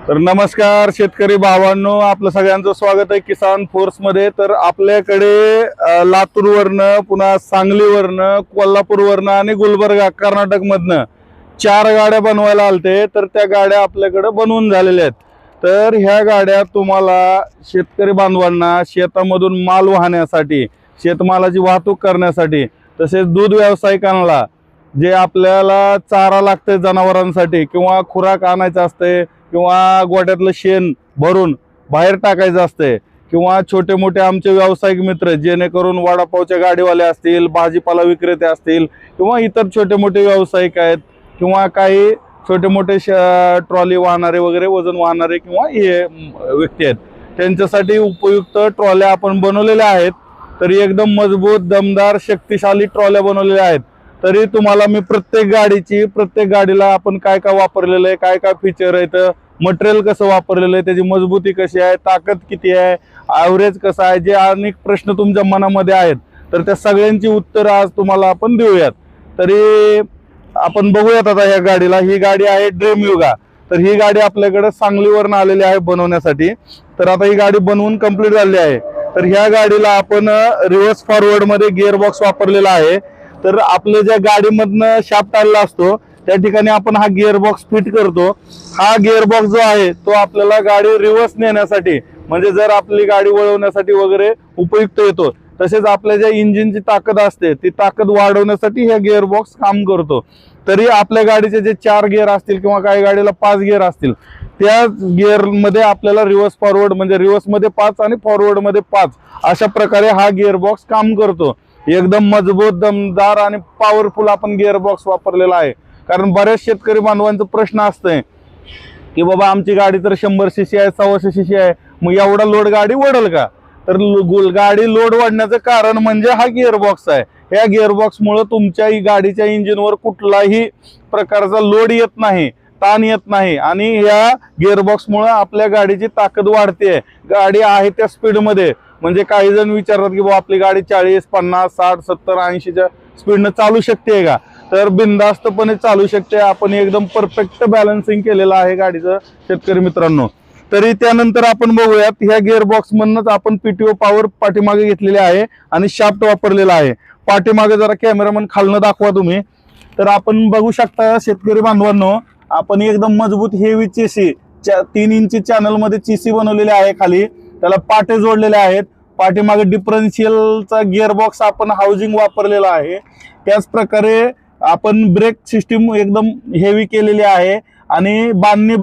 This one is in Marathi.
तर नमस्कार शेतकरी भावांनो, आपलं सगळ्यांचं स्वागत आहे किसान फोर्स मध्ये। तर आपल्याकडे लातूरवरनं, पुन्हा सांगलीवरनं, कोल्हापूरवरनं आणि गुलबर्गा कर्नाटक मधनं 4 गाड्या बनवायला आलते। तर त्या गाड्या आपल्याकडे बनवून झालेल्या आहेत। तर ह्या गाड्या तुम्हाला शेतकरी बांधवांना शेतामधून माल वाहण्यासाठी, शेतमालाची वाहतूक करण्यासाठी, तसेच दूध व्यावसायिकांना जे आपल्याला चारा लागते जनावरांसाठी किंवा खुराक आणायचं असते किंवा गोठ्यातलं शेण भरून बाहेर टाकायचं असते किंवा छोटे मोठे आमचे व्यावसायिक मित्र जेणेकरून वडापावच्या गाडीवाले असतील, भाजीपाला विक्रेते असतील किंवा इतर छोटे मोठे व्यावसायिक आहेत किंवा काही छोटे मोठे ट्रॉली वाहणारे वगैरे, वजन वाहणारे किंवा हे व्यक्ती आहेत, त्यांच्यासाठी उपयुक्त ट्रॉल्या आपण बनवलेल्या आहेत। तरी एकदम मजबूत, दमदार, शक्तिशाली ट्रॉल्या बनवलेल्या आहेत। तरी तुम्हाला मी प्रत्येक गाडीला आपण काय काय वापरलेलं आहे, काय काय फीचर आहेत, मटेरियल कसं वापरलेलं आहे, त्याची मजबूती कशी आहे, ताकद किती आहे, ॲव्हरेज कसं आहे, जे अनेक प्रश्न तुमच्या मनामध्ये आहेत, तर त्या सगळ्यांची उत्तर आज तुम्हाला आपण देऊयात। तरी आपण बघूयात आता ह्या गाडीला। ही गाडी आहे ड्रीम युगा। तर ही गाडी आपल्याकडे सांगलीवरून आलेली आहे बनवण्यासाठी। तर आता ही गाडी बनवून कंप्लीट झाली आहे। तर ह्या गाडीला आपण रिव्हर्स फॉरवर्ड मध्ये गिअर बॉक्स वापरलेला आहे। तर आपल्या ज्या गाडीमधनं शाफ्ट आलेला असतो त्या ठिकाणी आपण हा गिअर बॉक्स फिट करतो। हा गिअर बॉक्स जो आहे तो आपल्याला गाडी रिव्हर्स नेण्यासाठी, म्हणजे जर आपली गाडी वळवण्यासाठी वगैरे उपयुक्त येतो। तसेच आपल्या ज्या इंजिनची ताकद असते ती ताकद वाढवण्यासाठी हा गिअर बॉक्स काम करतो। तरी आपल्या गाडीचे जे 4 गिअर असतील किंवा काही गाडीला 5 गिअर असतील, त्या गिअर मध्ये आपल्याला रिव्हर्स फॉरवर्ड म्हणजे रिव्हर्स मध्ये 5 आणि फॉरवर्ड मध्ये 5 अशा प्रकारे हा गिअर बॉक्स काम करतो। एकदम मजबूत, दमदार आणि पॉवरफुल आपण गिअर बॉक्स वापरलेला आहे। कारण बऱ्याच शेतकरी बांधवांचा प्रश्न असतोय की बाबा आमची गाडी तर 100 सीसी आहे, 125 सीसी आहे, मग एवढा लोड गाडी ओढल का? तर गाडी लोड वाढण्याचं कारण म्हणजे हा गिअर बॉक्स आहे। ह्या गिअर बॉक्स मुळे तुमच्या गाडीच्या इंजिनवर कुठलाही प्रकारचा लोड येत नाही, ताण येत नाही आणि या गिअर बॉक्स मुळे आपल्या गाडीची ताकद वाढते। गाडी आहे त्या स्पीड मध्ये, म्हणजे काही जण विचारतात की बाबा आपली गाडी 40, 50, 60, 70, 80च्या स्पीडनं चालू शकते का? तर बिनधास्तपणे चालू शकते। आपण एकदम परफेक्ट बॅलन्सिंग केलेलं आहे गाडीचं शेतकरी मित्रांनो। तरी त्यानंतर आपण बघूयात, ह्या गिअर बॉक्स मधनच आपण पीटीओ पॉवर पाठीमागे घेतलेली आहे आणि शाफ्ट वापरलेला आहे। पाठीमागे जरा कॅमेरामन खालनं दाखवा तुम्ही। तर आपण बघू शकता शेतकरी बांधवांनो, आपण एकदम मजबूत हेवी चेसी 3 इंची चॅनल मध्ये चेसी बनवलेली आहे। खाली त्याला पाटे जोडलेले आहेत। पाठीमागे डिफरन्शियलचा गिअर बॉक्स आपण हाऊसिंग वापरलेला आहे। त्याच प्रकारे आपण ब्रेक सिस्टीम एकदम हेवी केलेली आहे आणि बांधणी